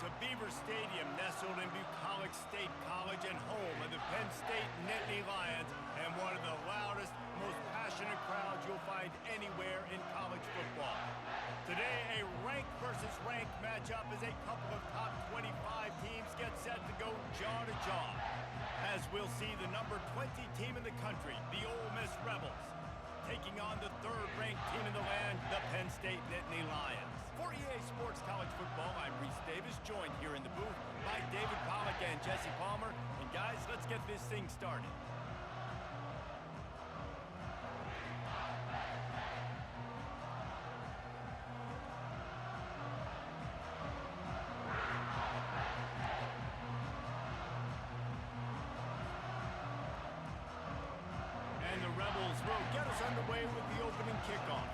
to Beaver Stadium, nestled in Bucolic State College and home of the Penn State Nittany Lions, and one of the loudest, most passionate crowds you'll find anywhere in college football. Today, a ranked versus ranked matchup as a couple of top 25 teams get set to go jaw to jaw. As we'll see the number 20 team in the country, the Ole Miss Rebels, taking on the third-ranked team in the land, the Penn State Nittany Lions. For EA Sports College Football, I'm Reese Davis, joined here in the booth by David Pollack and Jesse Palmer. And guys, let's get this thing started. And the Rebels will get us underway with the opening kickoff.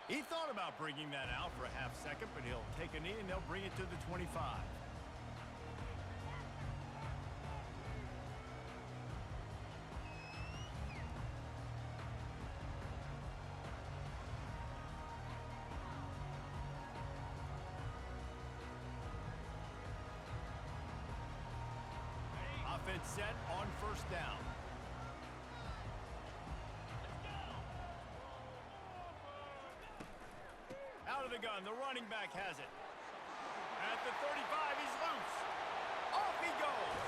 He thought about bringing that out for a half second, but he'll take a knee and they'll bring it to the 25. Offense set on first down. Out of the gun, the running back has it. At the 35, he's loose. Off he goes.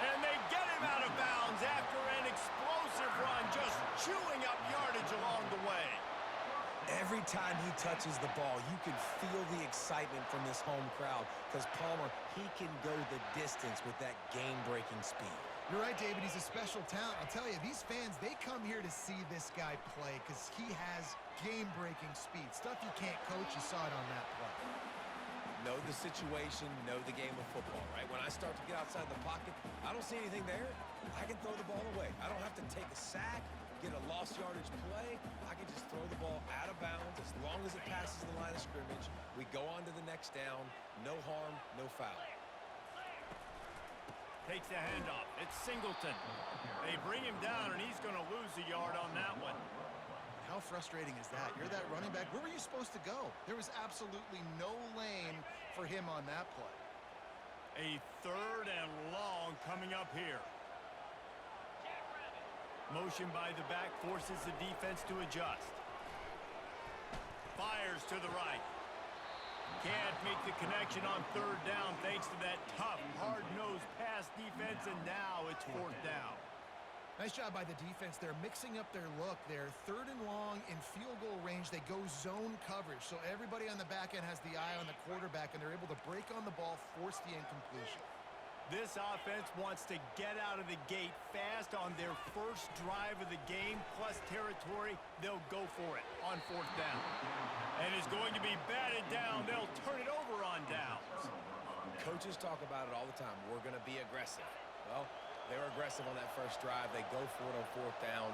And they get him out of bounds after an explosive run, just chewing up yardage along the way. Every time he touches the ball, you can feel the excitement from this home crowd because Palmer, he can go the distance with that game-breaking speed. You're right, David. He's a special talent. I'll tell you, these fans, they come here to see this guy play because he has game-breaking speed. Stuff you can't coach. You saw it on that play. Know the situation, know the game of football, right? When I start to get outside the pocket, I don't see anything there. I can throw the ball away. I don't have to take a sack, get a lost yardage play. I can just throw the ball out of bounds as long as it passes the line of scrimmage. We go on to the next down. No harm, no foul. Takes the handoff. It's Singleton. They bring him down, and he's going to lose a yard on that one. How frustrating is that? You're that running back. Where were you supposed to go? There was absolutely no lane for him on that play. A third and long coming up here. Motion by the back forces the defense to adjust. Fires to the right. Can't make the connection on third down thanks to that tough, hard-nosed pass defense, and now it's fourth down. Nice job by the defense. They're mixing up their look. They're third and long in field goal range. They go zone coverage, so everybody on the back end has the eye on the quarterback, and they're able to break on the ball, force the incompletion. This offense wants to get out of the gate fast on their first drive of the game, plus territory. They'll go for it on fourth down. And it's going to be batted down. They'll turn it over on downs. Coaches talk about it all the time. We're going to be aggressive. Well, they're aggressive on that first drive. They go for it on fourth down.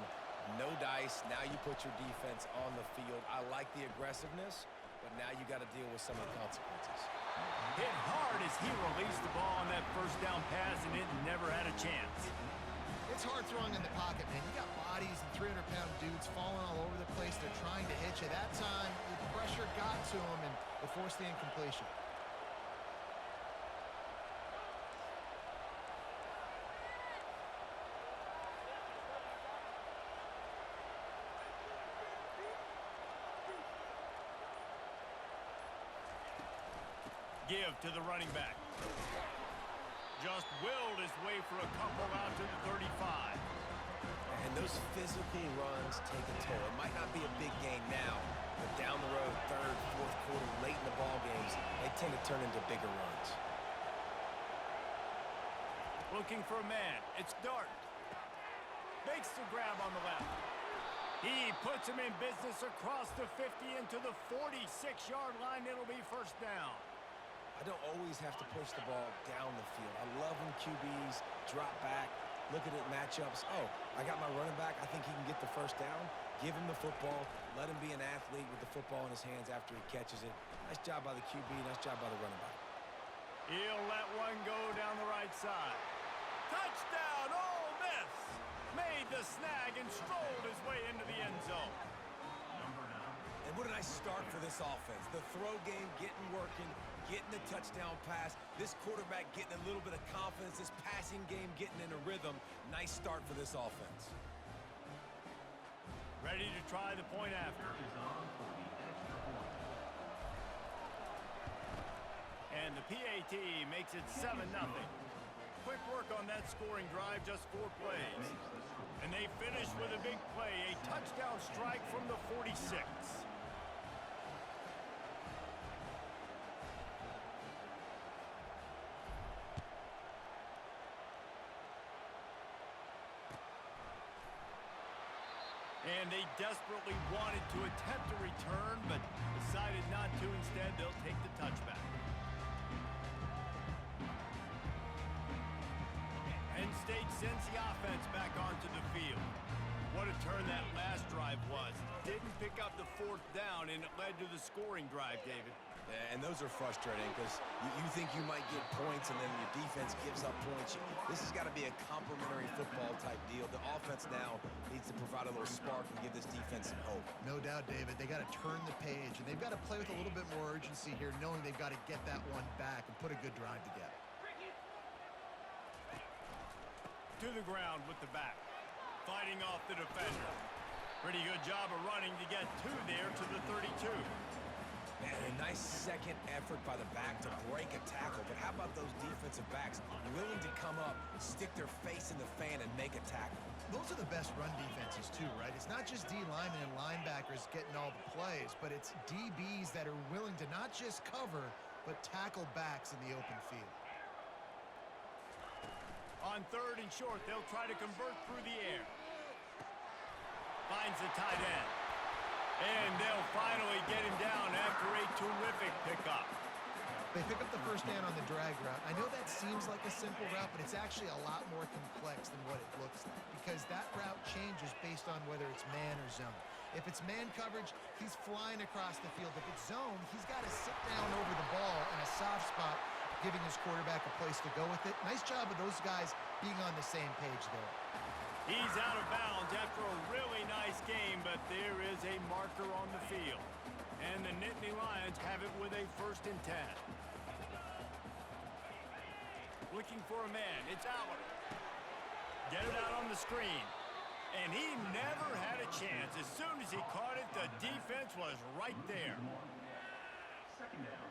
No dice. Now you put your defense on the field. I like the aggressiveness, but now you got to deal with some of the consequences. Hit hard as he released the ball on that first down pass, and it never had a chance. It's hard throwing in the pocket, man. You got bodies and 300-pound dudes falling all over the place. They're trying to hit you. That time, the pressure got to him, and it forced the incompletion. Give to the running back. Just willed his way for a couple out to the 35. And those physical runs take a toll. It might not be a big game now, but down the road, third, fourth quarter, late in the ball games, they tend to turn into bigger runs. Looking for a man. It's Dart. Makes the grab on the left. He puts him in business across the 50 into the 46-yard line. It'll be first down. I don't always have to push the ball down the field. I love when QBs drop back, look at it, matchups. Oh, I got my running back. I think he can get the first down. Give him the football. Let him be an athlete with the football in his hands after he catches it. Nice job by the QB. Nice job by the running back. He'll let one go down the right side. Touchdown, Ole Miss! Made the snag and strolled his way into the end zone. And what a nice start for this offense. The throw game getting working, getting the touchdown pass. This quarterback getting a little bit of confidence. This passing game getting in a rhythm. Nice start for this offense. Ready to try the point after. And the PAT makes it 7-0. Quick work on that scoring drive, just 4 plays. And they finish with a big play, a touchdown strike from the 46. And they desperately wanted to attempt a return, but decided not to. Instead, they'll take the touchback. Penn State sends the offense back onto the field. What a turn that last drive was. Didn't pick up the 4th down, and it led to the scoring drive, David. And those are frustrating because you think you might get points and then your defense gives up points. This has got to be a complementary football type deal. The offense now needs to provide a little spark and give this defense some hope. No doubt, David. They got to turn the page, and they've got to play with a little bit more urgency here, knowing they've got to get that one back and put a good drive together. To the ground with the back. Fighting off the defender. Pretty good job of running to get 2 there to the 32. And a nice second effort by the back to break a tackle. But how about those defensive backs willing to come up, stick their face in the fan, and make a tackle? Those are the best run defenses, too, right? It's not just D linemen and linebackers getting all the plays, but it's DBs that are willing to not just cover, but tackle backs in the open field. On 3rd and short, they'll try to convert through the air. Finds the tight end. And they'll finally get him down after a terrific pickup. They pick up the first down on the drag route. I know that seems like a simple route, but it's actually a lot more complex than what it looks like because that route changes based on whether it's man or zone. If it's man coverage, he's flying across the field. If it's zone, he's got to sit down over the ball in a soft spot, giving his quarterback a place to go with it. Nice job of those guys being on the same page there. He's out of bounds after a really nice game, but there is a marker on the field. And the Nittany Lions have it with a 1st and 10. Looking for a man. It's Aller. Get it out on the screen. And he never had a chance. As soon as he caught it, the defense was right there. 2nd down.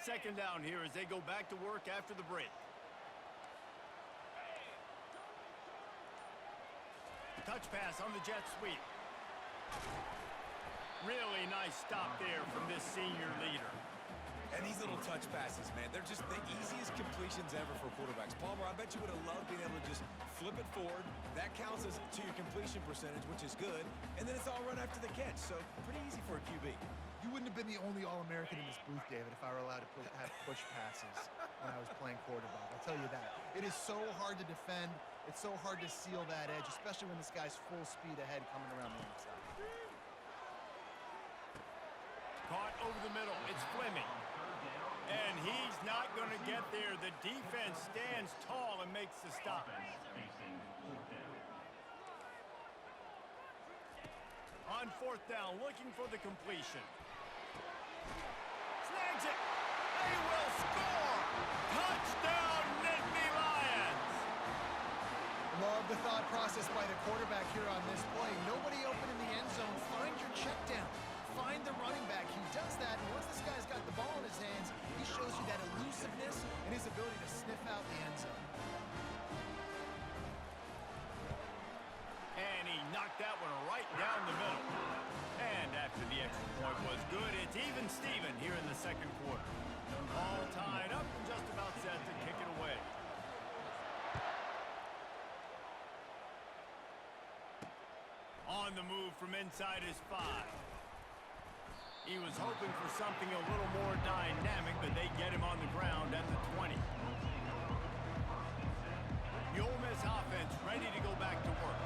Second down here as they go back to work after the break. Touch pass on the jet sweep. Really nice stop there from this senior leader. And these little touch passes, man, they're just the easiest completions ever for quarterbacks. Palmer, I bet you would have loved being able to just flip it forward. That counts as to your completion percentage, which is good. And then it's all run after the catch, so pretty easy for a QB. You wouldn't have been the only All-American in this booth, David, if I were allowed to have push passes when I was playing quarterback. I'll tell you that. It is so hard to defend. It's so hard to seal that edge, especially when this guy's full speed ahead coming around the outside. Caught over the middle. It's Fleming. And he's not going to get there. The defense stands tall and makes the stop. On 4th down, looking for the completion. Snags it. They will score. Touchdown, Nittany Lions. Love the thought process by the quarterback here on this play. Nobody open in the end zone. Find your check down. Find the running back. He does that, and once this guy's got the ball in his hands, he shows you that elusiveness and his ability to sniff out the end zone. And he knocked that one right down the middle. And after the extra point was good, it's even Even Steven here in the second quarter. All tied up and just about set to kick it away. On the move from inside his 5. He was hoping for something a little more dynamic, but they get him on the ground at the 20. The Ole Miss offense ready to go back to work.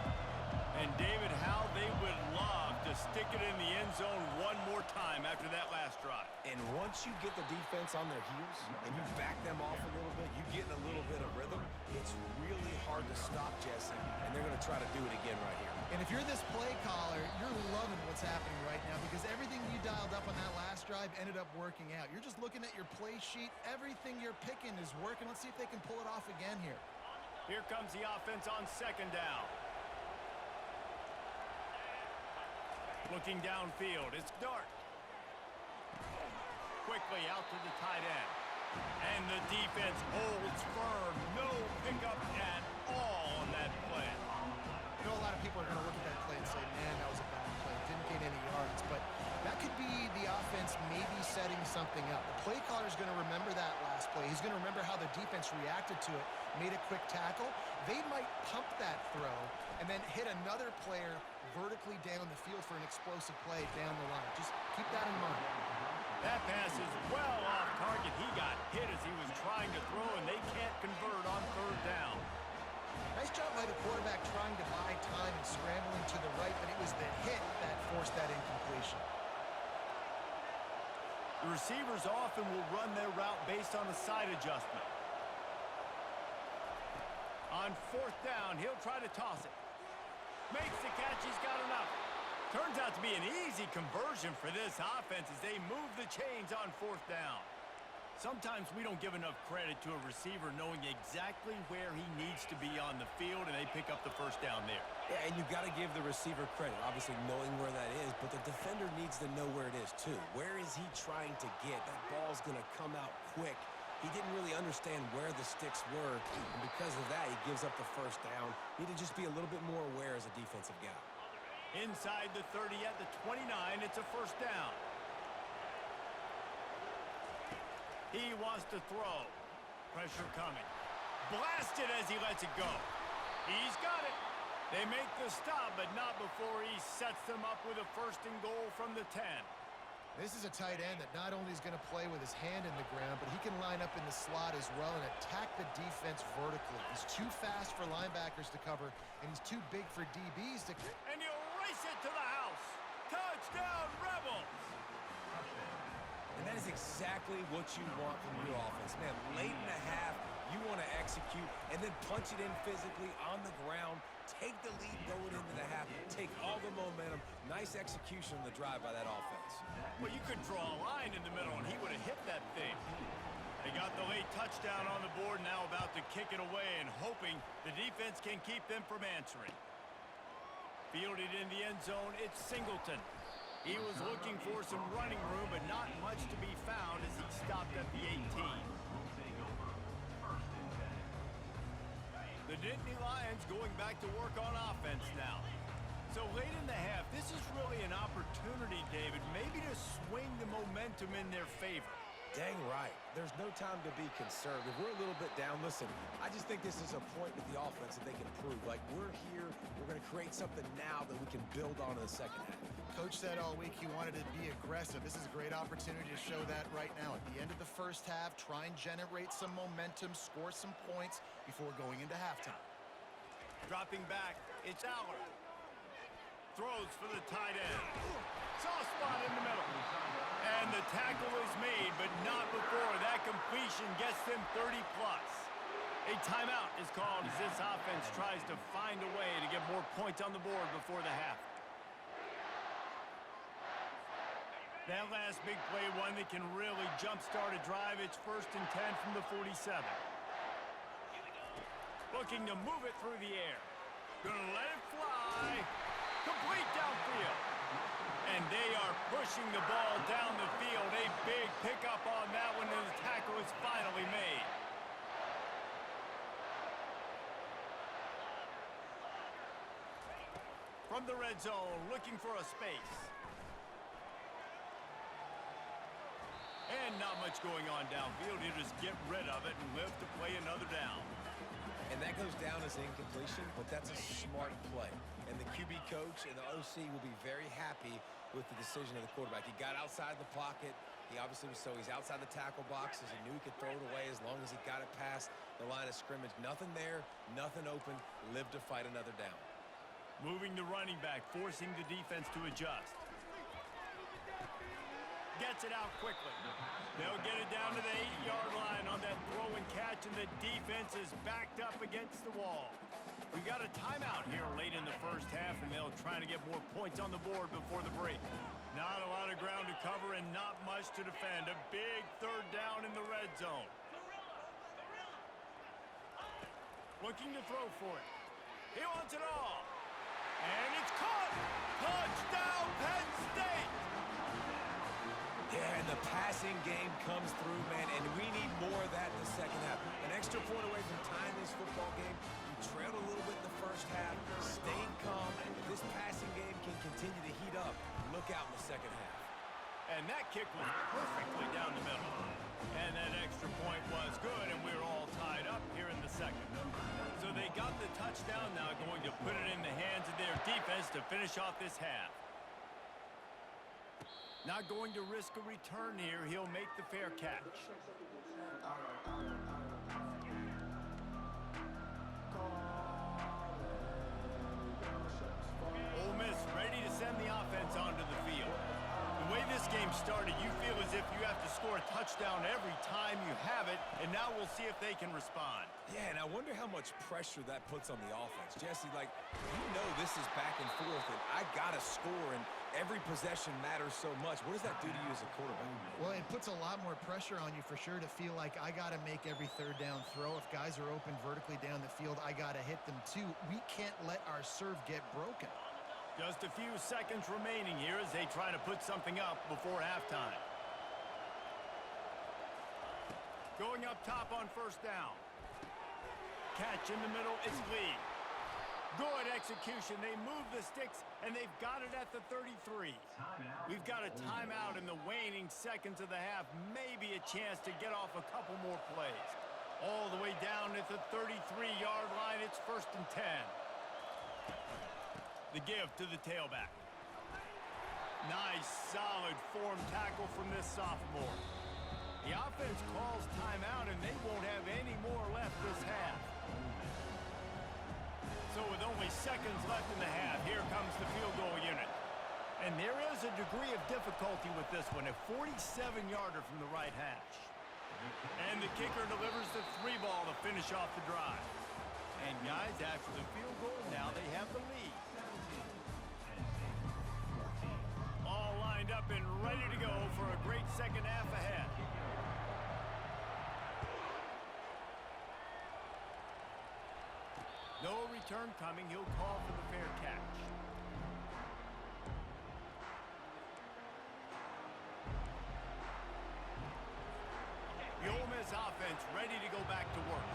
And David, how they would love to stick it in the end zone one more time after that last drive. And once you get the defense on their heels and you back them off a little bit, you get in a little bit of rhythm, it's really hard to stop, Jesse, and they're going to try to do it again right here. And if you're this play caller, you're loving what's happening right now because everything you dialed up on that last drive ended up working out. You're just looking at your play sheet. Everything you're picking is working. Let's see if they can pull it off again here. Here comes the offense on second down. Looking downfield, it's Dart. Quickly out to the tight end. And the defense holds firm. No pickup at all on that play. I know a lot of people are going to look at that play and say, man, that was a bad play. Didn't gain any yards. But that could be the offense maybe setting something up. The play caller is going to remember that last play. He's going to remember how the defense reacted to it, made a quick tackle. They might pump that throw and then hit another player vertically down the field for an explosive play down the line. Just keep that in mind. That pass is well off target. He got hit as he was trying to throw, and they can't convert on third down. Nice job by the quarterback trying to buy time and scrambling to the right, but it was the hit that forced that incompletion. The receivers often will run their route based on a side adjustment. On fourth down, he'll try to toss it. Makes the catch, he's got enough. Turns out to be an easy conversion for this offense as they move the chains on fourth down. Sometimes we don't give enough credit to a receiver knowing exactly where he needs to be on the field, and they pick up the first down there. Yeah, and you've got to give the receiver credit, obviously knowing where that is, but the defender needs to know where it is too. Where is he trying to get? That ball's going to come out quick. He didn't really understand where the sticks were, and because of that, he gives up the first down. Need to just be a little bit more aware as a defensive guy. Inside the 30 at the 29, it's a first down. He wants to throw. Pressure coming. Blasted as he lets it go. He's got it. They make the stop, but not before he sets them up with a first and goal from the 10. This is a tight end that not only is going to play with his hand in the ground, but he can line up in the slot as well and attack the defense vertically. He's too fast for linebackers to cover, and he's too big for DBs to... And he'll race it to the house. Touchdown, Rebels! And that is exactly what you want from your offense. Man, late in the half, you want to execute and then punch it in physically on the ground, take the lead going into the half, take all the momentum. Nice execution on the drive by that offense. Well, you could draw a line in the middle, and he would have hit that thing. They got the late touchdown on the board, now about to kick it away and hoping the defense can keep them from answering. Fielded in the end zone, it's Singleton. He was looking for some running room, but not much to be found as he stopped at the 18. The Nittany Lions going back to work on offense now. So late in the half, this is really an opportunity, David, maybe to swing the momentum in their favor. Dang right. There's no time to be conservative. We're a little bit down. Listen, I just think this is a point with the offense that they can prove. Like, we're here. We're going to create something now that we can build on in the second half. Coach said all week he wanted to be aggressive. This is a great opportunity to show that right now. At the end of the first half, try and generate some momentum, score some points before going into halftime. Dropping back, it's Aller. Throws for the tight end. Soft spot in the middle. And the tackle is made, but not before that completion gets them 30-plus. A timeout is called as this offense tries to find a way to get more points on the board before the half. That last big play, one that can really jumpstart a drive. It's 1st and 10 from the 47. Looking to move it through the air. Gonna let it fly. Complete downfield. And they are pushing the ball down the field. A big pickup on that one, and the tackle is finally made. From the red zone, looking for a space. not much going on downfield. He'll just get rid of it and live to play another down. And that goes down as incompletion, but that's a smart play. And the QB coach and the OC will be very happy with the decision of the quarterback. He got outside the pocket. He obviously was he's outside the tackle boxes. He knew he could throw it away as long as he got it past the line of scrimmage. Nothing there, nothing open. Live to fight another down. Moving the running back, forcing the defense to adjust. Gets it out quickly. They'll get it down to the 8-yard line on that throw and catch, and the defense is backed up against the wall. We got a timeout here late in the first half, and they'll try to get more points on the board before the break. Not a lot of ground to cover and not much to defend. A big third down in the red zone. Looking to throw for it. He wants it all. And it's caught. Touchdown, Penn State. Yeah, and the passing game comes through, man, and we need more of that in the second half. An extra point away from tying this football game. You trailed a little bit in the first half, stayed calm. If this passing game can continue to heat up, look out in the second half. And that kick was perfectly down the middle. And that extra point was good, and we're all tied up here in the second. So they got the touchdown now, going to put it in the hands of their defense to finish off this half. Not going to risk a return here. He'll make the fair catch. Ole Miss ready to send the offense onto the field. The way this game started, you feel as if you have to score a touchdown every time you have it, and now we'll see if they can respond. Yeah, and I wonder how much pressure that puts on the offense. Jesse, like, you know this is back and forth, and I got to score, and every possession matters so much. What does that do to you as a quarterback? Well, it puts a lot more pressure on you for sure to feel like I got to make every third down throw. If guys are open vertically down the field, I got to hit them too. We can't let our serve get broken. Just a few seconds remaining here as they try to put something up before halftime. Going up top on first down. Catch in the middle, it's Lee. Good execution. They move the sticks, and they've got it at the 33. We've got a timeout in the waning seconds of the half. Maybe a chance to get off a couple more plays. All the way down at the 33-yard line, it's 1st and 10. The give to the tailback. Nice, solid form tackle from this sophomore. The offense calls timeout, and they won't have any more left this half. So with only seconds left in the half, here comes the field goal unit. And there is a degree of difficulty with this one, a 47-yarder from the right hash. And the kicker delivers the 3-ball to finish off the drive. And guys, after the field goal, now they have the lead. All lined up and ready to go for a great second half ahead. No return coming. He'll call for the fair catch. The Ole Miss offense ready to go back to work.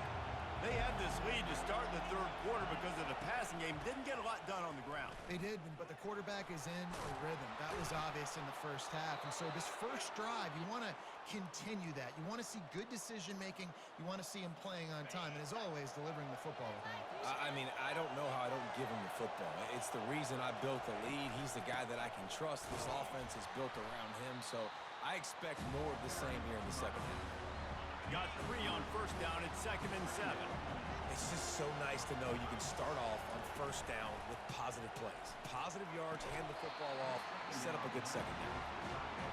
They had this lead to start the third quarter because of the passing game. Didn't get a lot done on the ground. They did, but the quarterback is in a rhythm. That was obvious in the first half. And so this first drive, you want to continue that. You want to see good decision-making. You want to see him playing on time. And as always, delivering the football with accuracy. I mean, I don't know how I don't give him the football. It's the reason I built the lead. He's the guy that I can trust. This offense is built around him. So I expect more of the same here in the second half. Got 3 on first down. It's 2nd and 7. It's just so nice to know you can start off on first down with positive plays. Positive yards, hand the football off, set up a good second down.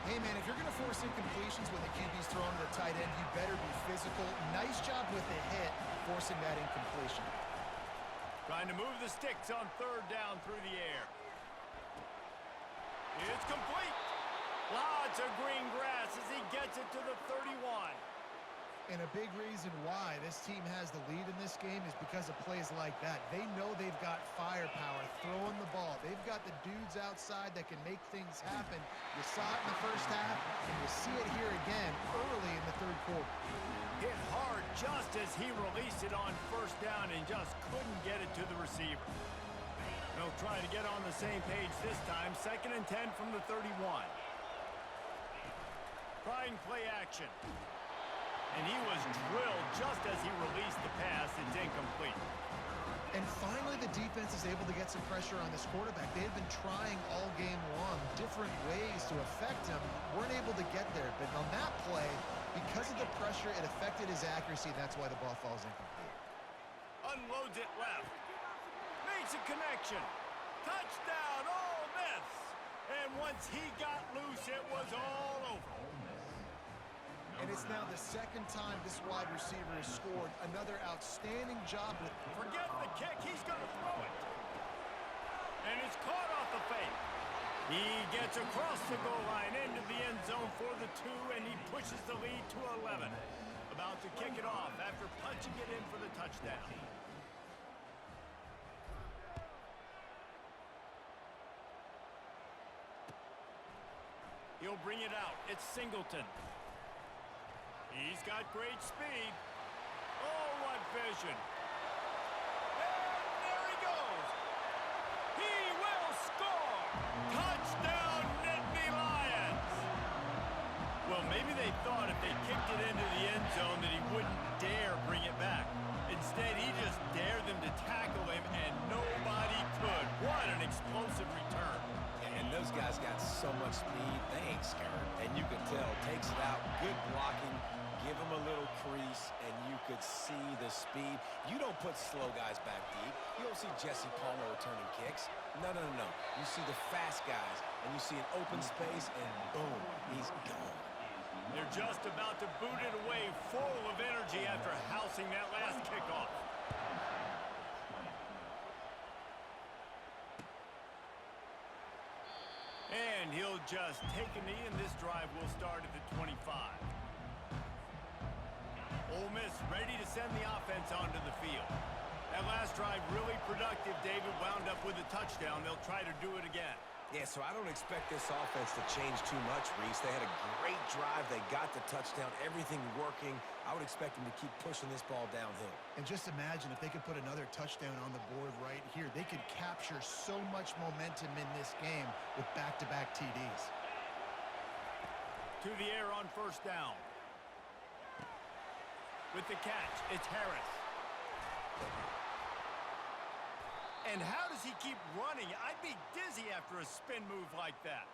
Hey, man, if you're going to force incompletions when the QB's throwing to the tight end, you better be physical. Nice job with the hit, forcing that incompletion. Trying to move the sticks on third down through the air. It's complete. Lots of green grass as he gets it to the 31. And a big reason why this team has the lead in this game is because of plays like that. They know they've got firepower throwing the ball. They've got the dudes outside that can make things happen. You saw it in the first half, and you see it here again early in the third quarter. Hit hard just as he released it on first down and just couldn't get it to the receiver. They'll try to get on the same page this time. 2nd and 10 from the 31. Try throwing play action. And he was drilled just as he released the pass. It's incomplete. And finally, the defense is able to get some pressure on this quarterback. They had been trying all game long different ways to affect him. Weren't able to get there. But on that play, because of the pressure, it affected his accuracy. That's why the ball falls incomplete. Unloads it left. Makes a connection. Touchdown, Ole Miss. And once he got loose, it was all over. And it's now the second time this wide receiver has scored. Another outstanding job with... Forget the kick. He's going to throw it. And it's caught off the fake. He gets across the goal line into the end zone for the 2, and he pushes the lead to 11. About to kick it off after punching it in for the touchdown. He'll bring it out. It's Singleton. He's got great speed. Oh, what vision. And there he goes. He will score. Touchdown, Nittany Lions. Well, maybe they thought if they kicked it into the end zone that he wouldn't dare bring it back. Instead, he just dared them to tackle him, and nobody could. What an explosive return. And those guys got so much speed, they ain't scared. And you can tell, takes it out, good blocking, give him a little crease, and you could see the speed. You don't put slow guys back deep. You don't see Jesse Palmer returning kicks. No. You see the fast guys, and you see an open space, and boom, he's gone. They're just about to boot it away, full of energy after housing that last kickoff. And he'll just take a knee, and this drive will start at the 25. Ole Miss ready to send the offense onto the field. That last drive really productive. David wound up with a touchdown. They'll try to do it again. Yeah, so I don't expect this offense to change too much, Reese. They had a great drive. They got the touchdown, everything working. I would expect them to keep pushing this ball downhill. And just imagine if they could put another touchdown on the board right here. They could capture so much momentum in this game with back-to-back TDs. To the air on first down. With the catch, it's Harris. And how does he keep running? I'd be dizzy after a spin move like that.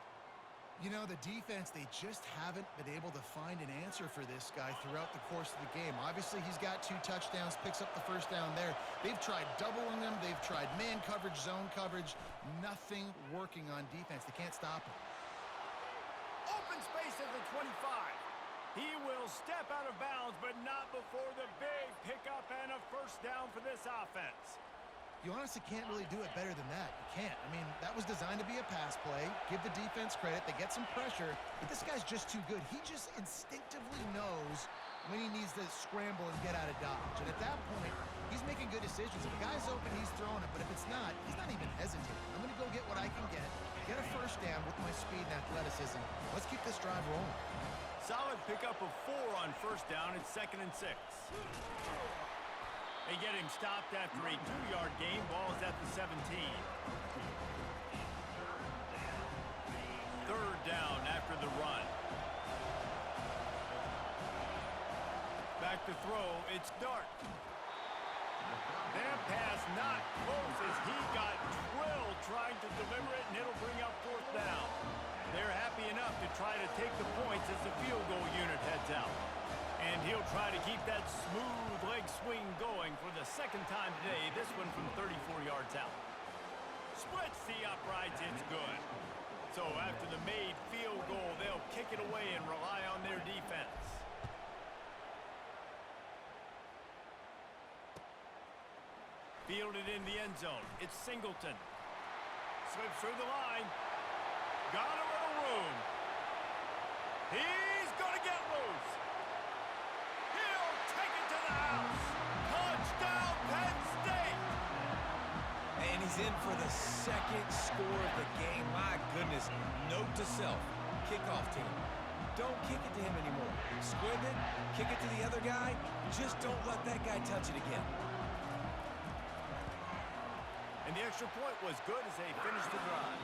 You know, the defense, they just haven't been able to find an answer for this guy throughout the course of the game. Obviously, he's got 2 touchdowns, picks up the first down there. They've tried doubling him. They've tried man coverage, zone coverage. Nothing working on defense. They can't stop him. Open space at the 25. He will step out of bounds, but not before the big pickup and a first down for this offense. You honestly can't really do it better than that. You can't. I mean, that was designed to be a pass play. Give the defense credit. They get some pressure. But this guy's just too good. He just instinctively knows when he needs to scramble and get out of dodge. And at that point, he's making good decisions. If the guy's open, he's throwing it. But if it's not, he's not even hesitating. I'm going to go get what I can get a first down with my speed and athleticism. Let's keep this drive rolling. Solid pickup of 4 on first down. It's 2nd and 6. They get him stopped after a 2-yard gain. Ball is at the 17. 3rd down after the run. Back to throw. It's Dart. That pass not close as he got drilled trying to deliver it, and it'll bring up 4th down. They're happy enough to try to take the points as the field goal unit heads out. And he'll try to keep that smooth leg swing going for the 2nd time today, this one from 34 yards out. Splits the uprights, it's good. So after the made field goal, they'll kick it away and rely on their defense. Fielded in the end zone. It's Singleton. Slips through the line. Got a little room. He's going to get loose. He'll take it to the house. Touchdown, Penn State. And he's in for the 2nd score of the game. My goodness. Note to self. Kickoff team. Don't kick it to him anymore. Squib it. Kick it to the other guy. Just don't let that guy touch it again. And the extra point was good as they finished the drive.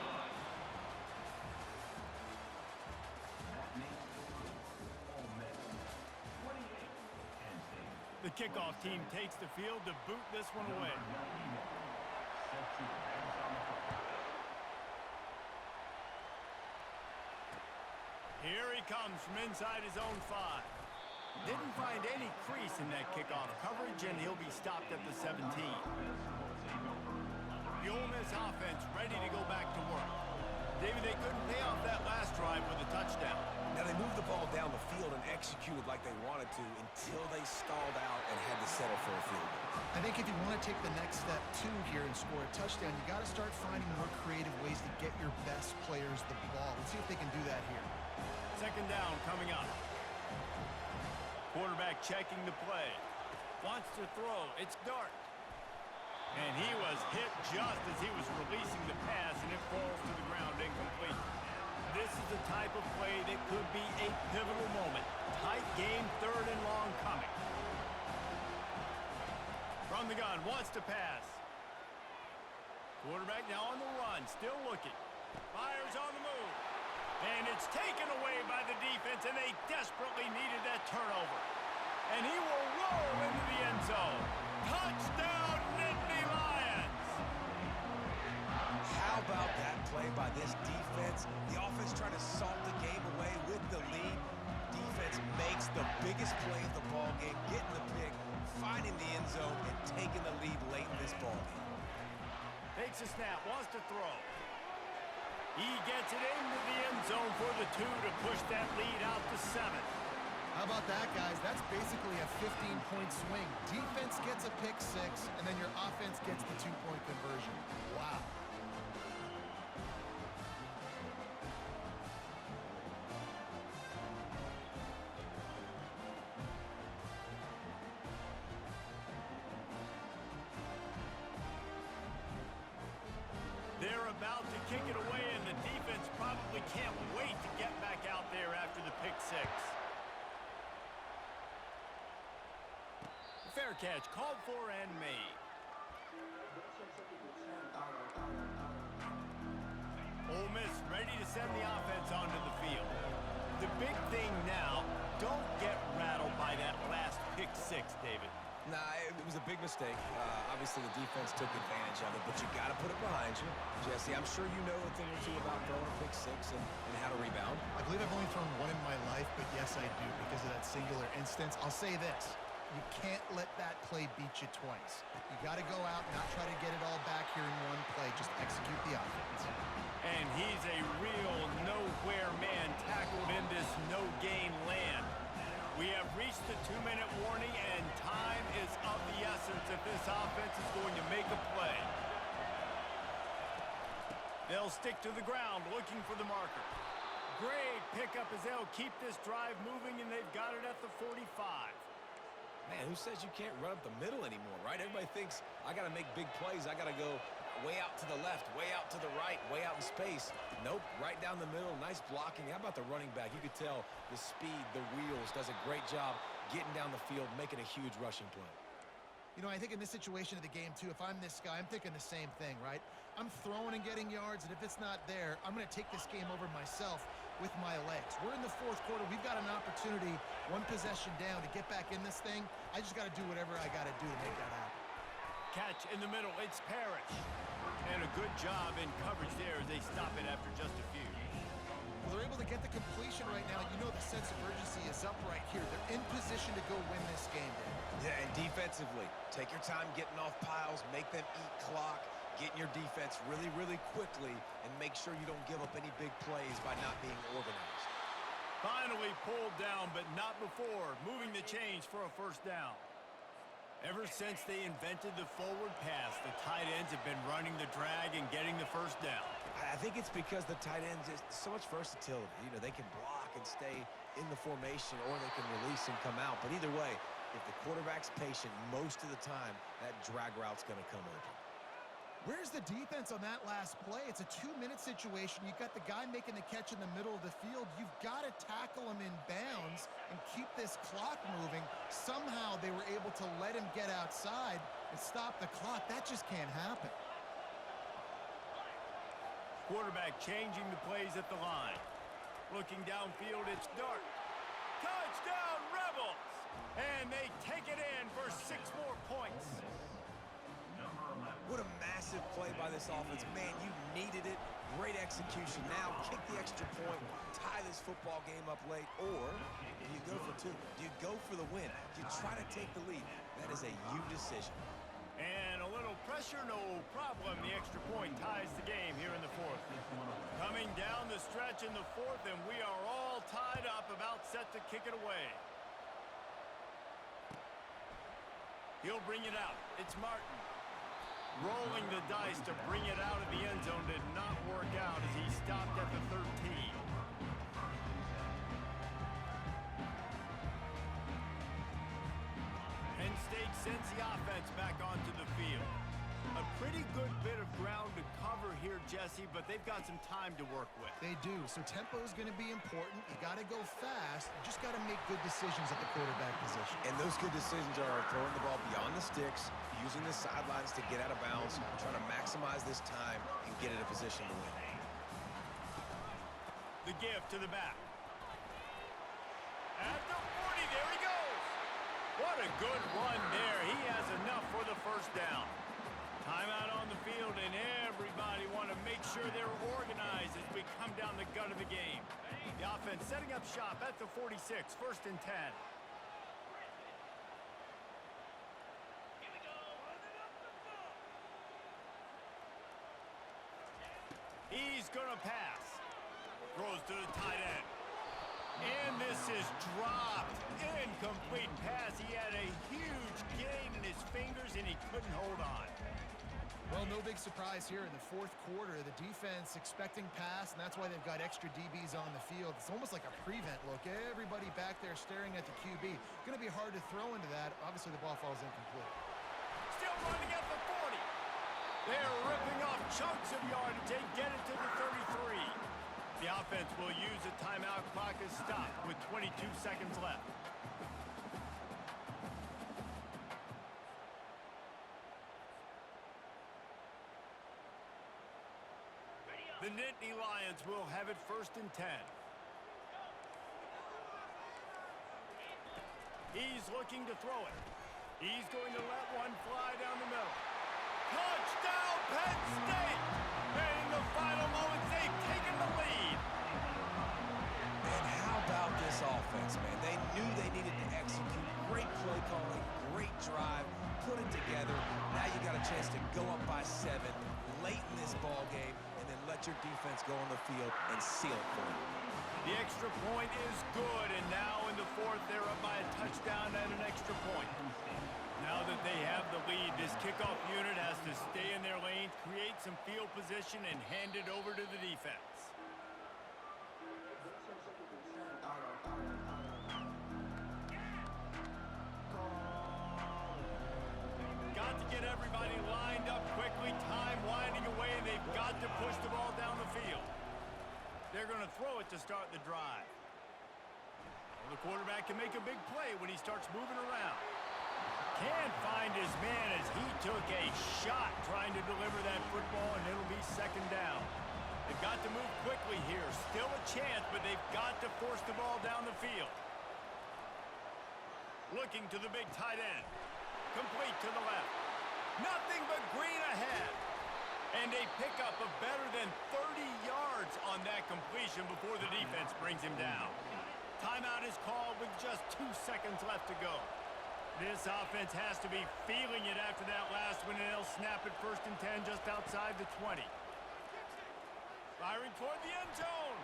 The kickoff team takes the field to boot this one away. Here he comes from inside his own 5. Didn't find any crease in that kickoff coverage, and he'll be stopped at the 17. The Ole Miss offense ready to go back to work. David, they couldn't pay off that last drive with a touchdown. Now, they moved the ball down the field and executed like they wanted to until they stalled out and had to settle for a field goal. I think if you want to take the next step, too, here and score a touchdown, you got to start finding more creative ways to get your best players the ball. Let's see if they can do that here. Second down coming up. Quarterback checking the play. Wants to throw. It's Dart. And he was hit just as he was releasing the pass, and it falls to the ground incomplete. This is the type of play that could be a pivotal moment. Tight game, third and long coming. From the gun, wants to pass. Quarterback now on the run, still looking. Fires on the move. And it's taken away by the defense, and they desperately needed that turnover. And he will roll into the end zone. Touchdown, Nittany Lions! How about that play by this defense? The offense trying to salt the game away with the lead. Defense makes the biggest play of the ball game, getting the pick, finding the end zone, and taking the lead late in this ball game. Takes a snap, wants to throw. He gets it into the end zone for the 2 to push that lead out to 7. How about that, guys? That's basically a 15-point swing. Defense gets a pick 6, and then your offense gets the 2-point conversion. Wow. They're about to kick it away, and the defense probably can't wait to get back out there after the pick 6. Fair catch, called for and made. Ole Miss ready to send the offense onto the field. The big thing now, don't get rattled by that last pick 6, David. Nah, it was a big mistake. Obviously, the defense took advantage of it, but you got to put it behind you. Jesse, I'm sure you know a thing or two about throwing a pick 6 and how to rebound. I believe I've only thrown one in my life, but yes, I do because of that singular instance. I'll say this. You can't let that play beat you twice. You got to go out and not try to get it all back here in one play. Just execute the offense. And he's a real nowhere man tackled in this no-gain land. We have reached the 2-minute warning, and time is of the essence if this offense is going to make a play. They'll stick to the ground looking for the marker. Great pickup as they'll keep this drive moving, and they've got it at the 45. Man, who says you can't run up the middle anymore, right? Everybody thinks I got to make big plays. I got to go way out to the left, way out to the right, way out in space. Nope, right down the middle. Nice blocking. How about the running back? You could tell the speed, the wheels, does a great job getting down the field, making a huge rushing play. You know, I think in this situation of the game, too, if I'm this guy, I'm thinking the same thing, right? I'm throwing and getting yards, and if it's not there, I'm going to take this game over myself with my legs. We're in the 4th quarter. We've got an opportunity, one possession down, to get back in this thing. I just got to do whatever I got to do to make that happen. Catch in the middle. It's Parrish. And a good job in coverage there as they stop it after just a few. Well, they're able to get the completion right now. You know the sense of urgency is up right here. They're in position to go win this game, Dave. Yeah, and defensively, take your time getting off piles, make them eat clock, get in your defense really, really quickly, and make sure you don't give up any big plays by not being organized. Finally pulled down, but not before moving the chains for a first down. Ever since they invented the forward pass, the tight ends have been running the drag and getting the first down. I think it's because the tight ends is so much versatility. You know, they can block and stay in the formation, or they can release and come out. But either way, if the quarterback's patient most of the time, that drag route's going to come open. Where's the defense on that last play? It's a 2-minute situation. You've got the guy making the catch in the middle of the field. You've got to tackle him in bounds and keep this clock moving. Somehow they were able to let him get outside and stop the clock. That just can't happen. Quarterback changing the plays at the line. Looking downfield, it's Dart. Touchdown! Touchdown, Rebels! And they take it in for 6 more points. What a massive play by this offense. Man, you needed it. Great execution. Now kick the extra point, tie this football game up late, or do you go for 2? Do you go for the win? Do you try to take the lead? That is a you decision. And a little pressure, no problem. The extra point ties the game here in the 4th. Coming down the stretch in the 4th, and we are all tied up, about set to kick it away. He'll bring it out. It's Martin. Rolling the dice to bring it out of the end zone did not work out as he stopped at the 13. Penn State sends the offense back onto the field. A pretty good bit of ground to cover here, Jesse, but they've got some time to work with. They do, so tempo is going to be important. You got to go fast. You just got to make good decisions at the quarterback position. And those good decisions are throwing the ball beyond the sticks, using the sidelines to get out of bounds, trying to maximize this time and get in a position to win. The give to the back. At the 40, there he goes. What a good run there. He has enough for the first down. Timeout on the field, and everybody want to make sure they're organized as we come down the gut of the game. The offense setting up shop at the 46, 1st and 10. He's going to pass. Throws to the tight end. And this is dropped. Incomplete pass. He had a huge gain in his fingers, and he couldn't hold on. Well, no big surprise here in the 4th quarter. The defense expecting pass, and that's why they've got extra DBs on the field. It's almost like a prevent look. Everybody back there staring at the QB. Going to be hard to throw into that. Obviously, the ball falls incomplete. Still running at the 40. They're ripping off chunks of yardage. They get it to the 33. The offense will use a timeout. Clock is stopped with 22 seconds left. The Nittany Lions will have it 1st and 10. He's looking to throw it. He's going to let one fly down the middle. Touchdown, Penn State! And in the final moments, they've taken the lead. And how about this offense, man? They knew they needed to execute. Great play calling, great drive, put it together. Now you got a chance to go up by 7 late in this ball game, and then let your defense go on the field and seal it for you. The extra point is good, and now in the 4th, they're up by a touchdown and an extra point. Now that they have the lead, this kickoff unit has to stay in their lane, create some field position, and hand it over to the defense. Got to get everybody lined up quickly, time winding away, and they've got to push the ball down the field. They're going to throw it to start the drive. Well, the quarterback can make a big play when he starts moving around. Can't find his man as he took a shot trying to deliver that football, and it'll be 2nd down. They've got to move quickly here. Still a chance, but they've got to force the ball down the field. Looking to the big tight end. Complete to the left. Nothing but green ahead. And a pickup of better than 30 yards on that completion before the defense brings him down. Timeout is called with just 2 seconds left to go. This offense has to be feeling it after that last one, and they'll snap it 1st and 10 just outside the 20. Firing toward the end zone.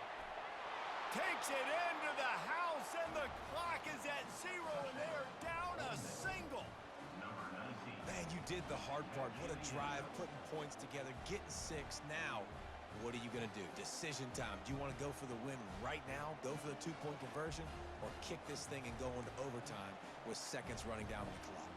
Takes it into the house, and the clock is at 0, and they're down a single. Man, you did the hard part. What a drive, putting points together, getting 6. Now, what are you going to do? Decision time. Do you want to go for the win right now, go for the 2-point conversion, or kick this thing and go into overtime with seconds running down on the clock?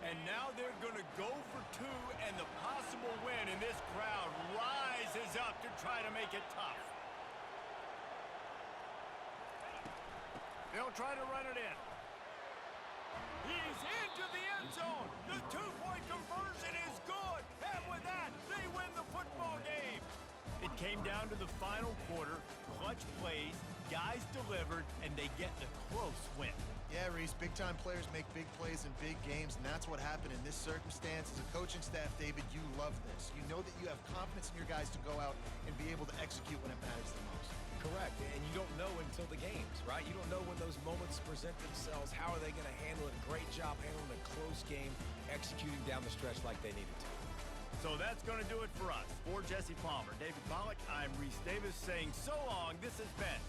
And now they're going to go for 2, and the possible win, and this crowd rises up to try to make it tough. They'll try to run it in. He's into the end zone. The 2-point conversion is good. And with that, they win the football game. It came down to the final quarter. Clutch plays got guys delivered, and they get the close win. Yeah, Reese, big-time players make big plays in big games, and that's what happened in this circumstance. As a coaching staff, David, you love this. You know that you have confidence in your guys to go out and be able to execute when it matters the most. Correct, and you don't know until the games, right? You don't know when those moments present themselves. How are they going to handle it? Great job handling a close game, executing down the stretch like they needed to. So that's going to do it for us. For Jesse Palmer, David Pollack, I'm Reese Davis saying so long. This has been